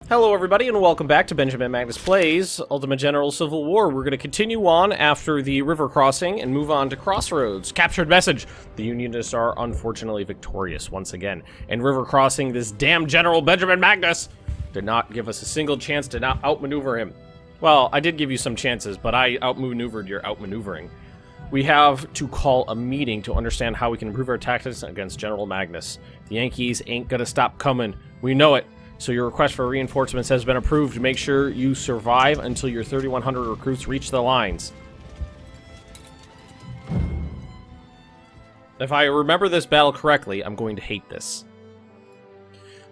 Hello everybody and welcome back to Benjamin Magnus Plays Ultimate General Civil War. We're going to continue on after the river crossing and move on to Crossroads. Captured message. The Unionists are unfortunately victorious once again. And river crossing, this damn General Benjamin Magnus did not give us a single chance to not outmaneuver him. Well, I did give you some chances, but I outmaneuvered your outmaneuvering. We have to call a meeting to understand how we can improve our tactics against General Magnus. The Yankees ain't gonna stop coming. We know it. So your request for reinforcements has been approved. Make sure you survive until your 3,100 recruits reach the lines. If I remember this battle correctly, I'm going to hate this.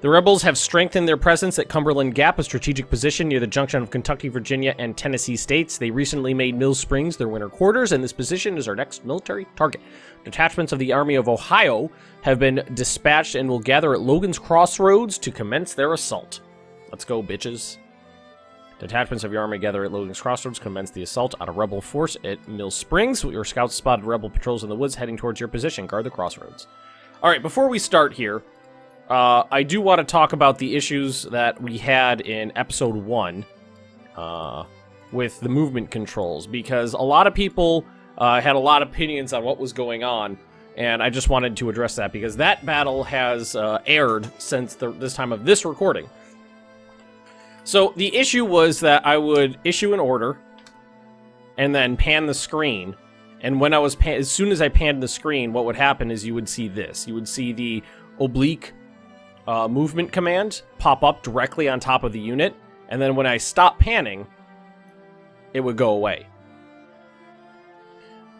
The rebels have strengthened their presence at Cumberland Gap, a strategic position near the junction of Kentucky, Virginia, and Tennessee states. They recently made Mill Springs their winter quarters, and this position is our next military target. Detachments of the Army of Ohio have been dispatched and will gather at Logan's Crossroads to commence their assault. Let's go, bitches. Detachments of your army gather at Logan's Crossroads, commence the assault on a rebel force at Mill Springs. Your scouts spotted rebel patrols in the woods heading towards your position. Guard the crossroads. All right, before we start here, I do want to talk about the issues that we had in episode 1 with the movement controls, because a lot of people had a lot of opinions on what was going on, and I just wanted to address that because that battle has aired since this time of this recording. So the issue was that I would issue an order and then pan the screen, and when I was as soon as I panned the screen, what would happen is you would see this. You would see the oblique movement command pop up directly on top of the unit, and then when I stopped panning, it would go away.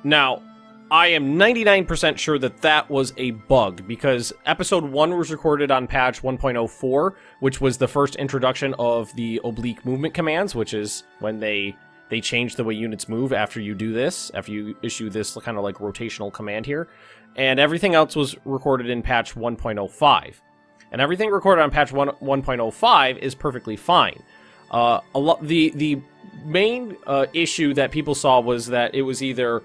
Now, I am 99% sure that that was a bug, because episode 1 was recorded on patch 1.04, which was the first introduction of the oblique movement commands, which is when they change the way units move after you do this, after you issue this kind of like rotational command here, and everything else was recorded in patch 1.05. And everything recorded on patch 1.05 is perfectly fine. The main issue that people saw was that it was either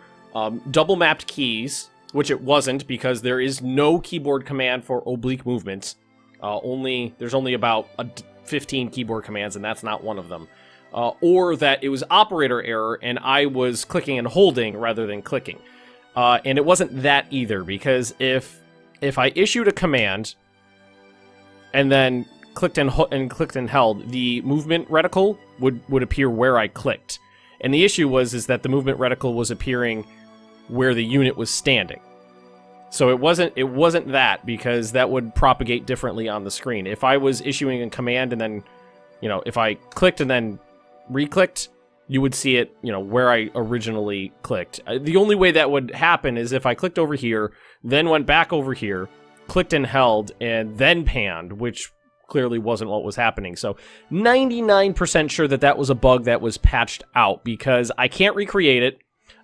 double mapped keys, which it wasn't, because there is no keyboard command for oblique movements. There's only about 15 keyboard commands, and that's not one of them. Or that it was operator error, and I was clicking and holding rather than clicking. And it wasn't that either, because if I issued a command and then clicked and held, the movement reticle would appear where I clicked. And the issue was that the movement reticle was appearing where the unit was standing. So it wasn't that, because that would propagate differently on the screen. If I was issuing a command and then, if I clicked and then re-clicked, you would see it, where I originally clicked. The only way that would happen is if I clicked over here, then went back over here, clicked and held, and then panned, which clearly wasn't what was happening. So 99% sure that was a bug that was patched out, because I can't recreate it.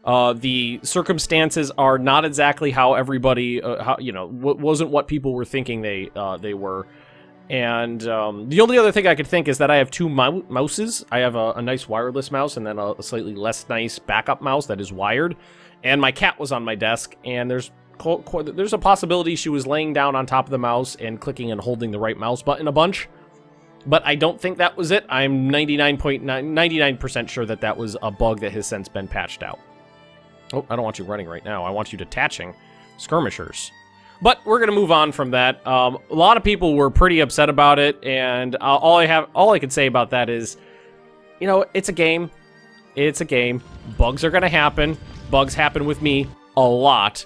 The circumstances are not exactly how everybody, wasn't what people were thinking they were. And the only other thing I could think is that I have two mouses. I have a nice wireless mouse and then a slightly less nice backup mouse that is wired. And my cat was on my desk, and there's a possibility she was laying down on top of the mouse and clicking and holding the right mouse button a bunch. But I don't think that was it. I'm 99% sure that was a bug that has since been patched out. Oh, I don't want you running right now. I want you detaching skirmishers. But we're going to move on from that. A lot of people were pretty upset about it, and all I can say about that is, it's a game. It's a game. Bugs are going to happen. Bugs happen with me a lot.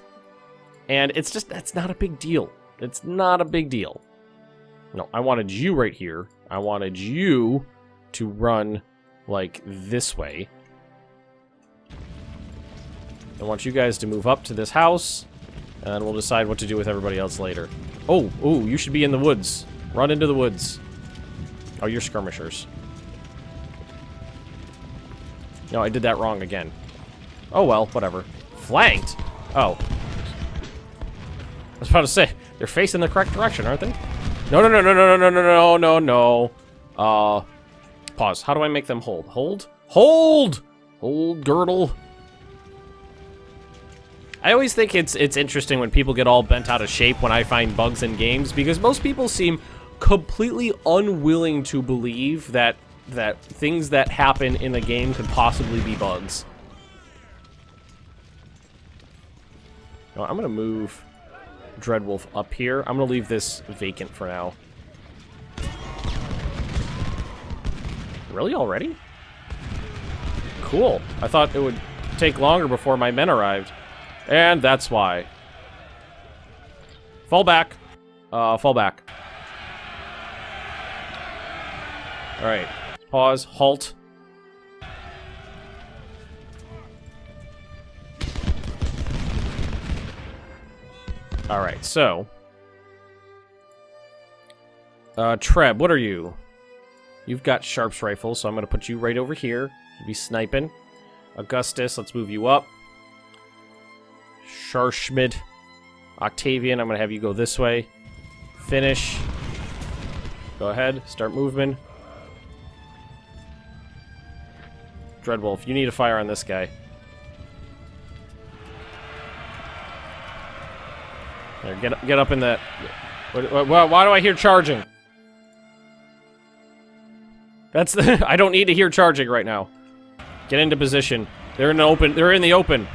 And that's not a big deal. It's not a big deal. No, I wanted you right here. I wanted you to run like this way. I want you guys to move up to this house, and then we'll decide what to do with everybody else later. Oh, you should be in the woods. Run into the woods. Oh, you're skirmishers. No, I did that wrong again. Oh well, whatever. Flanked? Oh. I was about to say, they're facing the correct direction, aren't they? No. Pause. How do I make them hold? Hold? Hold, girdle. I always think it's interesting when people get all bent out of shape when I find bugs in games, because most people seem completely unwilling to believe that things that happen in the game could possibly be bugs. No, I'm gonna move Dreadwolf up here. I'm gonna leave this vacant for now. Really, already? Cool. I thought it would take longer before my men arrived. And that's why. Fall back. Fall back. Alright. Pause. Halt. Alright, so... Treb, what are you? You've got Sharp's rifle, so I'm going to put you right over here. You'll be sniping. Augustus, let's move you up. Scharschmidt. Octavian, I'm going to have you go this way. Finish. Go ahead, start movement. Dreadwolf, you need to fire on this guy. There, get up in that... Why do I hear charging? That's the... I don't need to hear charging right now. Get into position. They're in the open. They're in the open.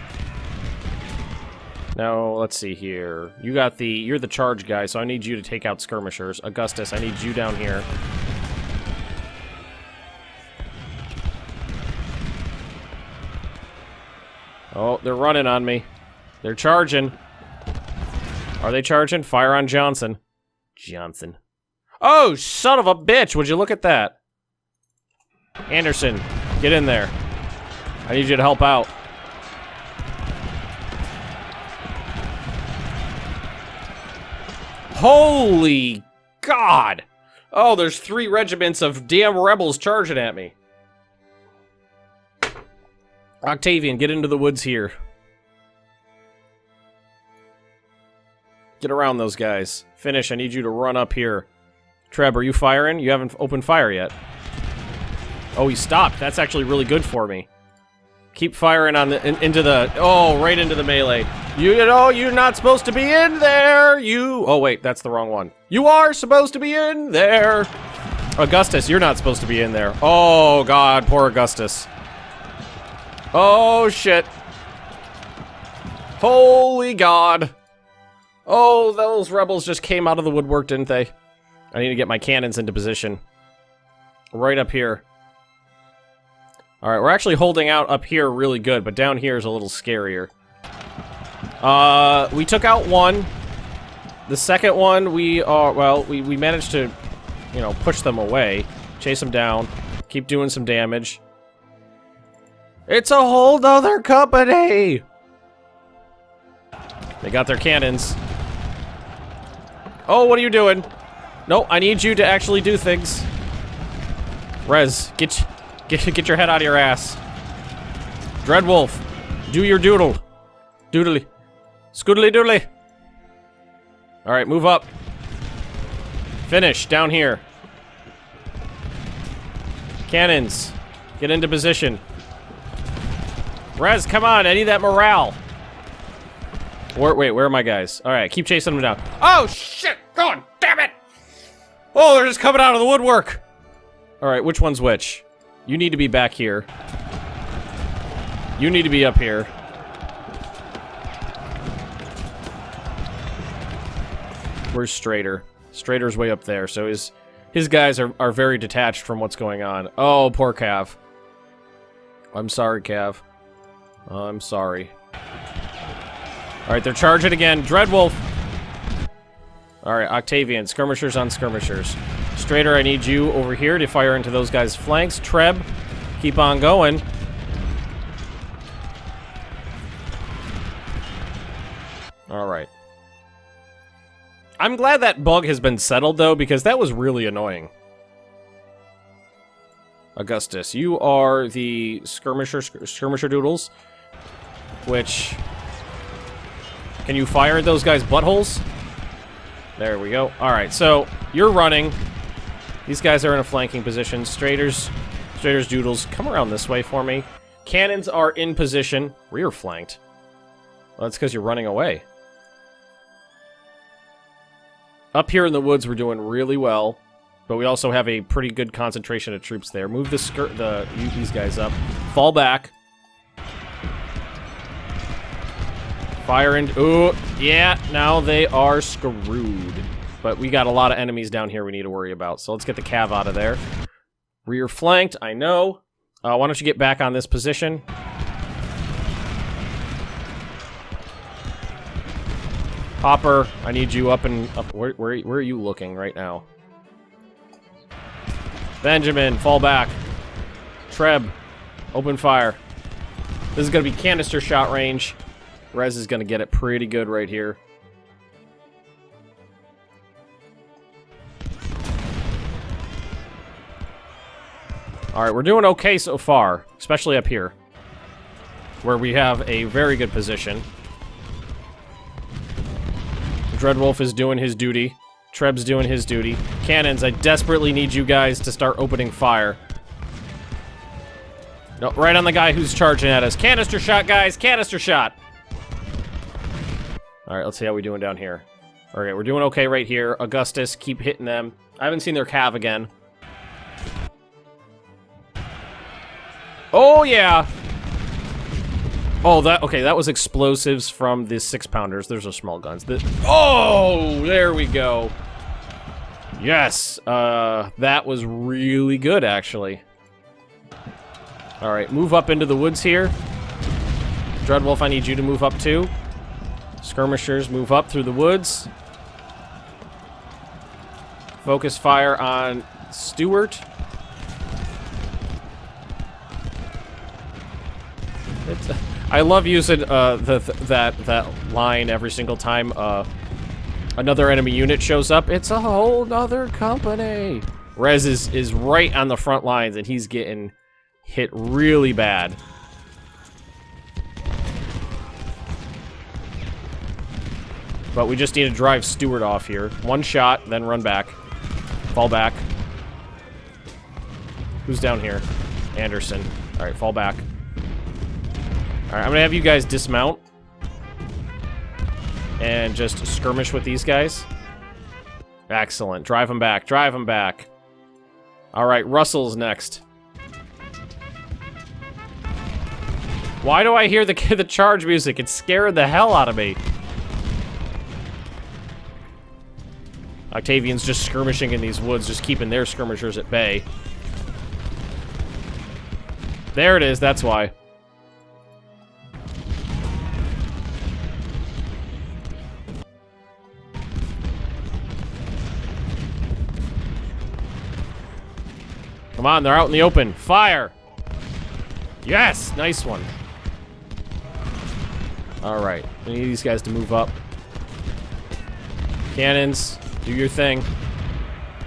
Now, let's see here. You're the charge guy, so I need you to take out skirmishers. Augustus, I need you down here. Oh, they're running on me. They're charging. Are they charging? Fire on Johnson. Johnson. Oh, son of a bitch! Would you look at that? Anderson, get in there. I need you to help out. Holy God! Oh, there's 3 regiments of damn rebels charging at me. Octavian, get into the woods here. Get around those guys. Finish, I need you to run up here. Treb, are you firing? You haven't opened fire yet. Oh, he stopped. That's actually really good for me. Keep firing on the into the... Oh, right into the melee. You know, you're not supposed to be in there. Oh, wait, that's the wrong one. You are supposed to be in there. Augustus, you're not supposed to be in there. Oh, God, poor Augustus. Oh, shit. Holy God. Oh, those rebels just came out of the woodwork, didn't they? I need to get my cannons into position. Right up here. Alright, we're actually holding out up here really good, but down here is a little scarier. We took out one. The second one, we managed to, you know, push them away. Chase them down. Keep doing some damage. It's a whole nother company! They got their cannons. Oh, what are you doing? No, I need you to actually do things. Rez, get your head out of your ass. Dreadwolf, do your doodle. Doodly. Scoodly doodly. Alright, move up. Finish, down here. Cannons, get into position. Rez, come on, I need that morale. Wait, where are my guys? Alright, keep chasing them down. Oh, shit! God damn it! Oh, they're just coming out of the woodwork! Alright, which one's which? You need to be back here. You need to be up here. Where's Strader? Strader's way up there, so his guys are very detached from what's going on. Oh, poor Cav. I'm sorry, Cav. I'm sorry. Alright, they're charging again. Dreadwolf! Alright, Octavian. Skirmishers on skirmishers. Strader, I need you over here to fire into those guys' flanks. Treb, keep on going. Alright. I'm glad that bug has been settled, though, because that was really annoying. Augustus, you are the skirmisher doodles, which... Can you fire at those guys' buttholes? There we go. Alright, so, you're running. These guys are in a flanking position. Strader's doodles, come around this way for me. Cannons are in position. Rear flanked. Well, that's because you're running away. Up here in the woods, we're doing really well. But we also have a pretty good concentration of troops there. Move these guys up. Fall back. Fire in. Ooh, yeah, now they are screwed. But we got a lot of enemies down here we need to worry about. So let's get the cav out of there. Rear flanked, I know. Why don't you get back on this position? Hopper, I need you up and up. Where are you looking right now? Benjamin, fall back. Treb, open fire. This is going to be canister shot range. Rez is going to get it pretty good right here. Alright, we're doing okay so far, especially up here, where we have a very good position. Dreadwolf is doing his duty. Treb's doing his duty. Cannons, I desperately need you guys to start opening fire. No, right on the guy who's charging at us. Canister shot, guys! Canister shot! Alright, let's see how we're doing down here. Okay, we're doing okay right here. Augustus, keep hitting them. I haven't seen their cav again. Oh, yeah! Oh, that was explosives from the 6-pounders. There's no small guns. Oh, there we go. Yes, that was really good, actually. Alright, move up into the woods here. Dreadwolf, I need you to move up too. Skirmishers, move up through the woods. Focus fire on Stewart. I love using that line every single time another enemy unit shows up. It's a whole nother company. Rez is right on the front lines, and he's getting hit really bad. But we just need to drive Stewart off here. One shot, then run back. Fall back. Who's down here? Anderson. Alright, fall back. Alright, I'm gonna have you guys dismount. And just skirmish with these guys. Excellent. Drive them back. Drive them back. Alright, Russell's next. Why do I hear the charge music? It scared the hell out of me. Octavian's just skirmishing in these woods, just keeping their skirmishers at bay. There it is, that's why. Come on, they're out in the open. Fire! Yes! Nice one. Alright, I need these guys to move up. Cannons, do your thing.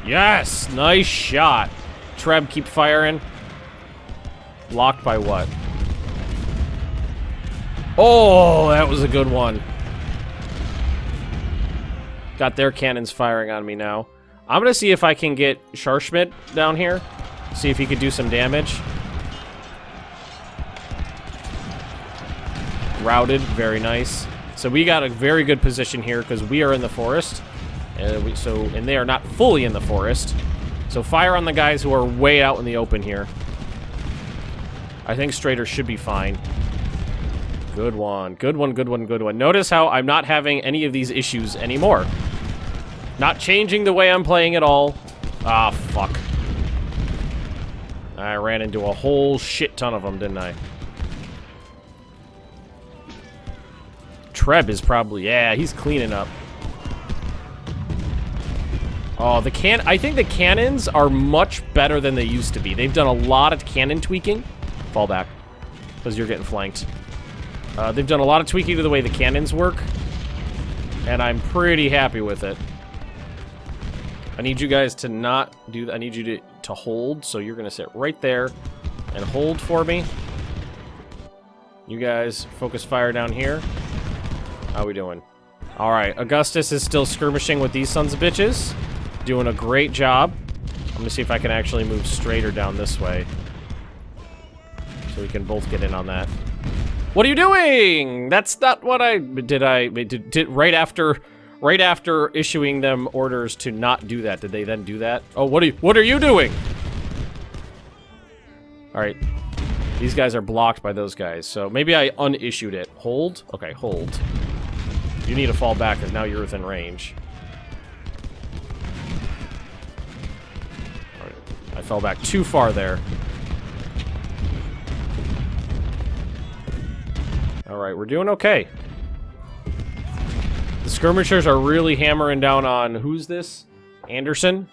Yes! Nice shot. Treb, keep firing. Blocked by what? Oh, that was a good one. Got their cannons firing on me now. I'm gonna see if I can get Scharschmidt down here. See if he could do some damage. Routed, very nice. So we got a very good position here because we are in the forest. And they are not fully in the forest. So fire on the guys who are way out in the open here. I think Strader should be fine. Good one, good one, good one, good one. Notice how I'm not having any of these issues anymore. Not changing the way I'm playing at all. Ah, fuck. I ran into a whole shit ton of them, didn't I? Treb is probably... Yeah, he's cleaning up. Oh, I think the cannons are much better than they used to be. They've done a lot of cannon tweaking. Fall back, because you're getting flanked. They've done a lot of tweaking to the way the cannons work, and I'm pretty happy with it. I need you guys to not do that. I need you to hold, so you're going to sit right there and hold for me. You guys focus fire down here. How we doing? All right, Augustus is still skirmishing with these sons of bitches. Doing a great job. I'm going to see if I can actually move straighter down this way. So we can both get in on that. What are you doing? That's not what I... Did right after right after issuing them orders to not do that, did they then do that? Oh, what are you doing? All right. These guys are blocked by those guys, so maybe I unissued it. Hold? Okay, hold. You need to fall back because now you're within range. All right. I fell back too far there. Alright, we're doing okay. The skirmishers are really hammering down on... Who's this? Anderson?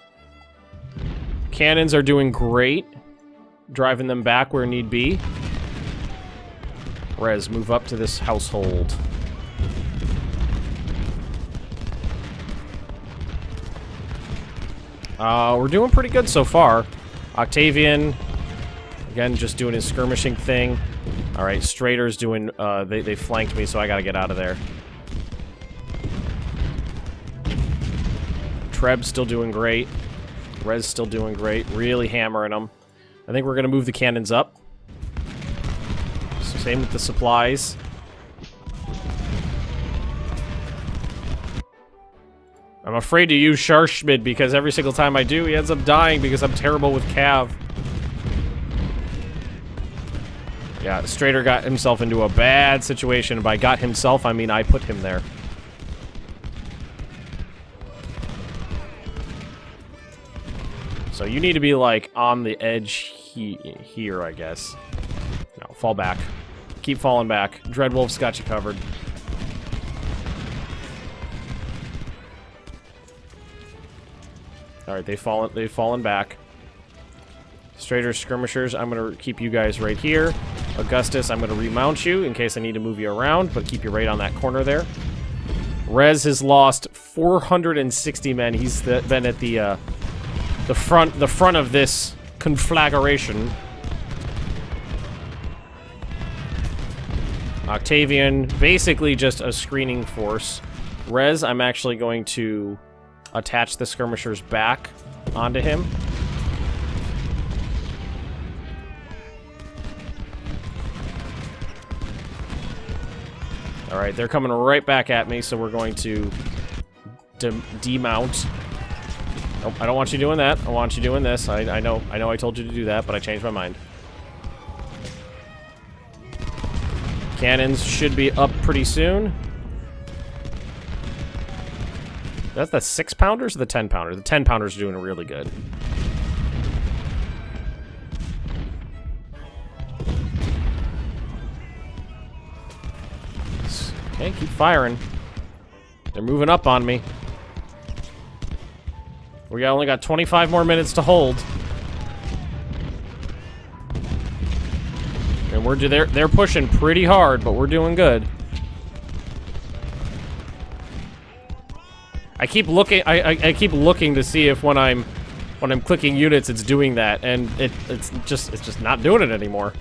Cannons are doing great. Driving them back where need be. Rez, move up to this household. We're doing pretty good so far. Octavian, again, just doing his skirmishing thing. Alright, Strader's doing, they flanked me, so I gotta get out of there. Treb's still doing great. Rez still doing great. Really hammering them. I think we're gonna move the cannons up. Same with the supplies. I'm afraid to use Scharschmidt because every single time I do, he ends up dying because I'm terrible with Cav. Yeah, Strader got himself into a bad situation. By got himself, I mean I put him there. So you need to be, like, on the edge here, I guess. No, fall back. Keep falling back. Dreadwolf's got you covered. Alright, they've fallen back. Strader skirmishers, I'm gonna keep you guys right here. Augustus, I'm gonna remount you in case I need to move you around, but keep you right on that corner there. Rez has lost 460 men. He's been at the front of this conflagration. Octavian, basically just a screening force. Rez, I'm actually going to attach the skirmishers back onto him. Alright, they're coming right back at me, so we're going to demount. Nope, I don't want you doing that. I want you doing this. I know I told you to do that, but I changed my mind. Cannons should be up pretty soon. That's the 6-pounders or the 10-pounder? The 10-pounders are doing really good. Okay, keep firing. They're moving up on me. We only got 25 more minutes to hold. And they're pushing pretty hard, but we're doing good. I keep looking I keep looking to see if when I'm clicking units it's doing that, and it's just not doing it anymore.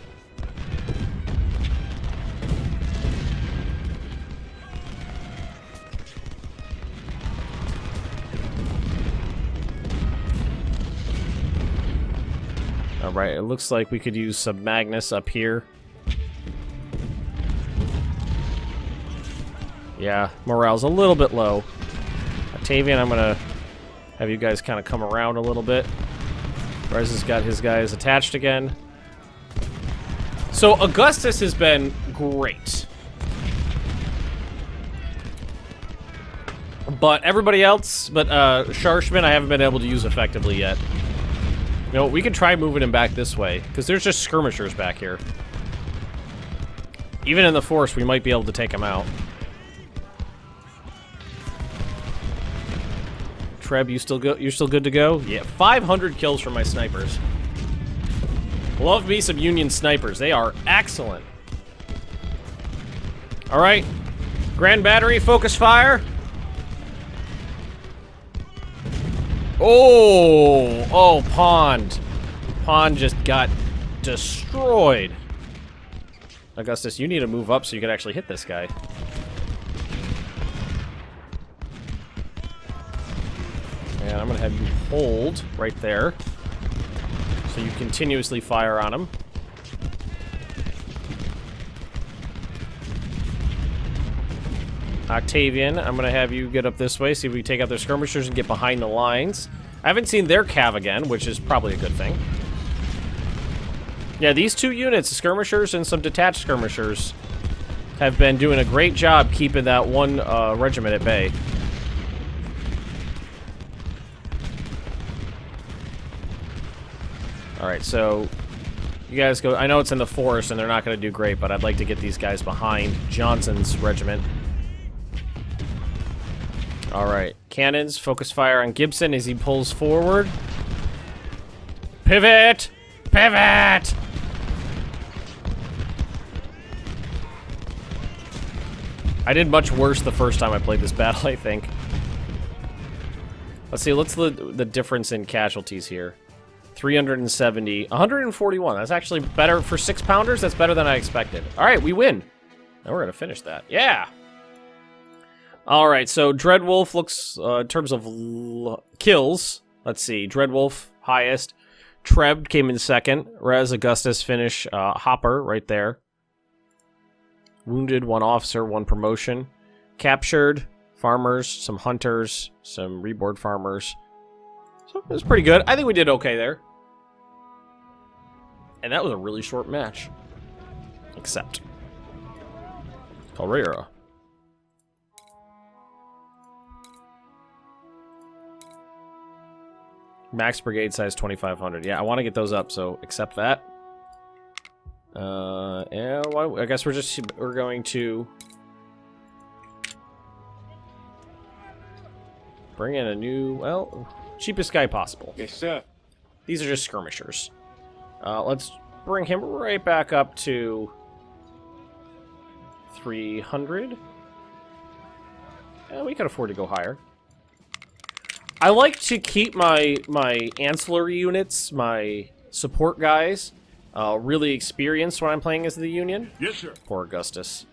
Alright, it looks like we could use some Magnus up here. Yeah, morale's a little bit low. Octavian, I'm gonna have you guys kind of come around a little bit. Rez has got his guys attached again. So Augustus has been great. But everybody else, but Scharschmidt, I haven't been able to use effectively yet. You know, we could try moving him back this way, because there's just skirmishers back here. Even in the force, we might be able to take him out. Treb, you still go? You're still good to go? Yeah, 500 kills from my snipers. Love me some Union snipers. They are excellent. All right, Grand Battery, focus fire. Oh, Pond. Pond just got destroyed. Augustus, you need to move up so you can actually hit this guy. And I'm going to have you hold right there, so you continuously fire on him. Octavian, I'm going to have you get up this way, see if we take out their skirmishers and get behind the lines. I haven't seen their cav again, which is probably a good thing. Yeah, these two units, the skirmishers and some detached skirmishers, have been doing a great job keeping that one regiment at bay. Alright, so you guys go. I know it's in the forest and they're not going to do great, but I'd like to get these guys behind Johnson's regiment. Alright, cannons, focus fire on Gibson as he pulls forward. Pivot! Pivot! I did much worse the first time I played this battle, I think. Let's see, what's the difference in casualties here? 370, 141. That's actually better for 6-pounders. That's better than I expected. All right, we win. Now we're going to finish that. Yeah! All right, so Dreadwolf looks, in terms of kills, let's see. Dreadwolf, highest. Treb came in second. Rez Augustus finish. Hopper, right there. Wounded, 1 officer, 1 promotion. Captured, farmers, some hunters, some reboard farmers. So it was pretty good. I think we did okay there. And that was a really short match. Except Carrera. Max brigade size 2,500. Yeah, I want to get those up, so accept that. Yeah, well, I guess we're going to bring in a new, well, cheapest guy possible. Yes, sir. These are just skirmishers. Let's bring him right back up to 300. We can afford to go higher. I like to keep my ancillary units, my support guys, really experienced when I'm playing as the Union. Yes, sir. Poor Augustus.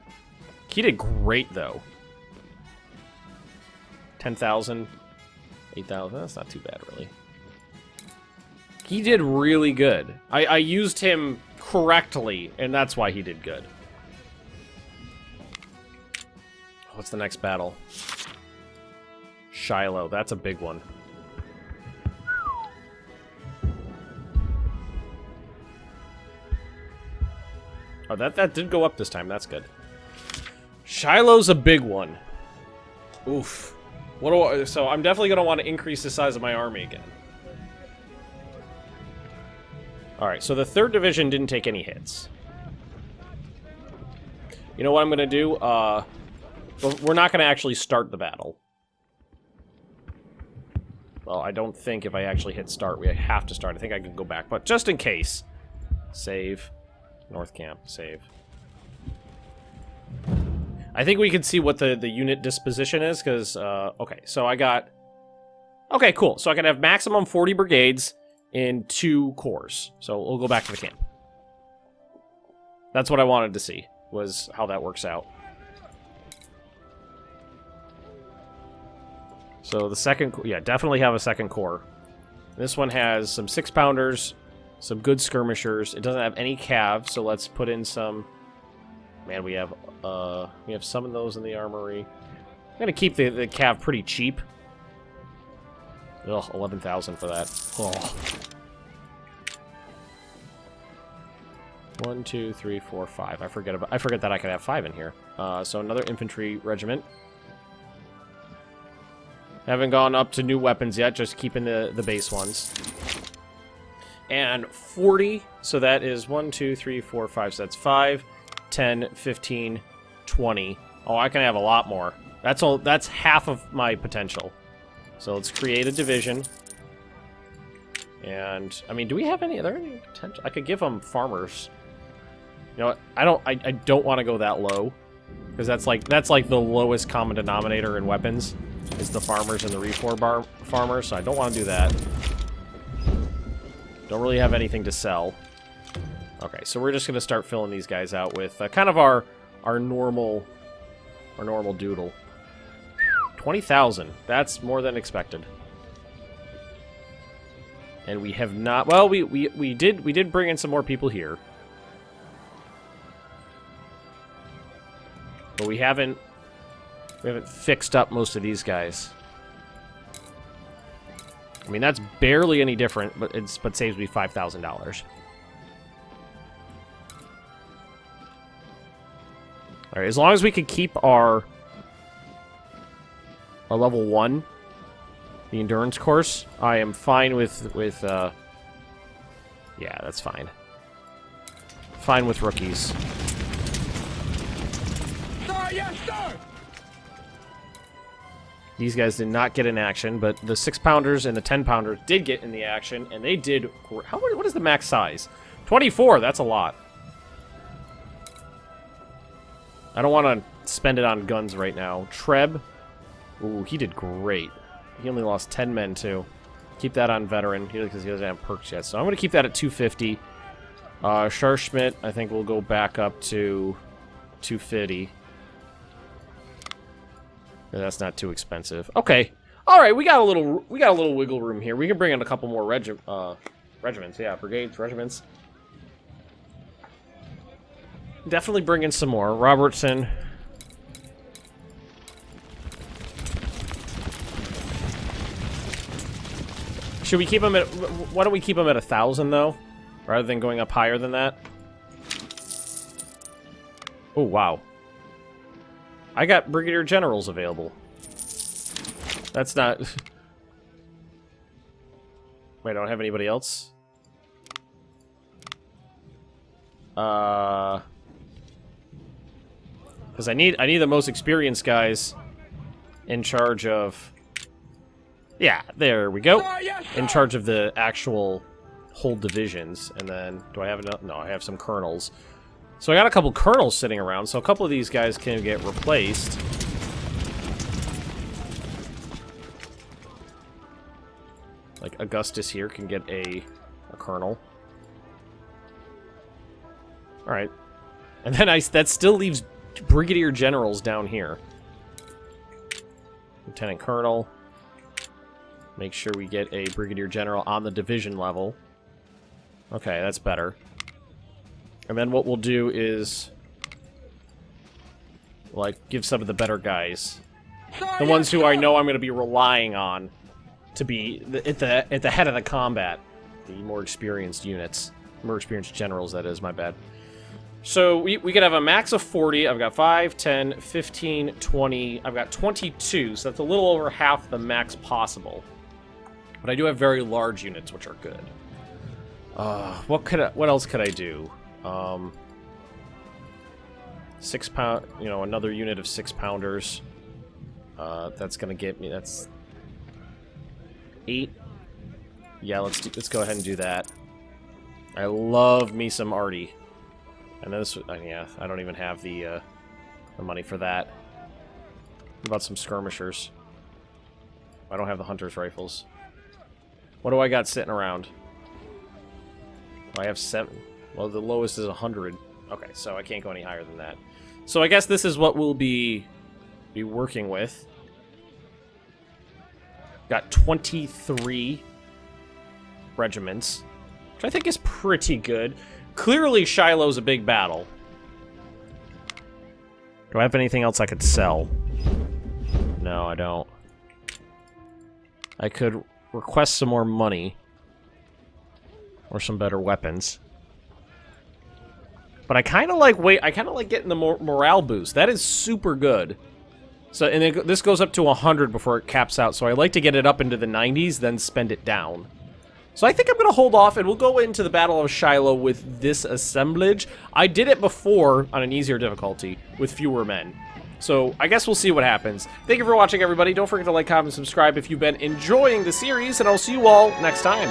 He did great, though. 10,000, 8,000. That's not too bad, really. He did really good. I used him correctly, and that's why he did good. What's the next battle? Shiloh. That's a big one. Oh, that did go up this time. That's good. Shiloh's a big one. Oof. So I'm definitely going to want to increase the size of my army again. Alright, so the 3rd Division didn't take any hits. You know what I'm going to do? We're not going to actually start the battle. Well, I don't think if I actually hit start, we have to start. I think I can go back, but just in case. Save. North Camp. Save. I think we can see what the unit disposition is, because, okay, so I got... Okay, cool. So I can have maximum 40 brigades in 2 corps. So we'll go back to the camp. That's what I wanted to see, was how that works out. So the second... Yeah, definitely have a 2nd corps. This one has some 6-pounders, some good skirmishers. It doesn't have any cav, so let's put in some... Man, we have some of those in the armory. I'm going to keep the cav pretty cheap. Ugh, 11,000 for that. Oh. 1, 2, 3, 4, 5. I forget that I could have 5 in here. So another infantry regiment. Haven't gone up to new weapons yet, just keeping the base ones. And 40, so that is 1, 2, 3, 4, 5, so that's 5, 10, 15, 20. Oh, I can have a lot more. That's half of my potential. So let's create a division. And, I mean, do we have any... Are there any potential? I could give them farmers. You know what? I don't want to go that low. Because that's like the lowest common denominator in weapons. Is the farmers and the reform farmers. So I don't want to do that. Don't really have anything to sell. Okay, so we're just going to start filling these guys out with kind of our normal doodle. 20,000. That's more than expected. And we have not... Well, we did bring in some more people here. But we haven't We haven't fixed up most of these guys. I mean, that's barely any different, but saves me $5,000. All right, as long as we can keep our level 1, the endurance course, I am fine with yeah, that's fine. Fine with rookies. Sir, yes, sir! These guys did not get in action, but the 6-pounders and the 10-pounders did get in the action, and they did... What is the max size? 24, that's a lot. I don't want to spend it on guns right now. Treb, ooh, he did great. He only lost 10 men, too. Keep that on veteran, because he doesn't have perks yet. So I'm going to keep that at 250. Scharschmidt, I think we'll go back up to 250. That's not too expensive. Okay. All right, we got a little wiggle room here. We can bring in a couple more regiments. Yeah, brigades, regiments. Definitely bring in some more. Robertson. Should we keep him at... Why don't we keep him at 1,000, though? Rather than going up higher than that? Oh, wow. I got Brigadier Generals available. That's not... Wait, I don't have anybody else? Because I need the most experienced guys in charge of... Yeah, there we go. In charge of the actual whole divisions. And then, do I have enough? No, I have some colonels. So I got a couple colonels sitting around, so a couple of these guys can get replaced. Like Augustus here can get a colonel. Alright. And then that still leaves brigadier generals down here. Lieutenant colonel. Make sure we get a brigadier general on the division level. Okay, that's better. And then what we'll do is, like, give some of the better guys, the ones who I know I'm going to be relying on to be at the head of the combat, the more experienced units, more experienced generals, that is, my bad. So we could have a max of 40. I've got 5, 10, 15, 20. I've got 22, so that's a little over half the max possible. But I do have very large units, which are good. What else could I do? 6-pound, another unit of 6-pounders. That's gonna get me. That's 8. Yeah, let's go ahead and do that. I love me some arty. And this, yeah, I don't even have the money for that. What about some skirmishers? I don't have the hunter's rifles. What do I got sitting around? I have 7. Well, the lowest is 100. Okay, so I can't go any higher than that. So I guess this is what we'll be working with. Got 23 regiments, which I think is pretty good. Clearly, Shiloh's a big battle. Do I have anything else I could sell? No, I don't. I could request some more money. Or some better weapons. But I kind of like getting the morale boost. That is super good. So, and this goes up to 100 before it caps out. So I like to get it up into the 90s, then spend it down. So I think I'm going to hold off, and we'll go into the Battle of Shiloh with this assemblage. I did it before on an easier difficulty with fewer men. So I guess we'll see what happens. Thank you for watching, everybody. Don't forget to like, comment, and subscribe if you've been enjoying the series, and I'll see you all next time.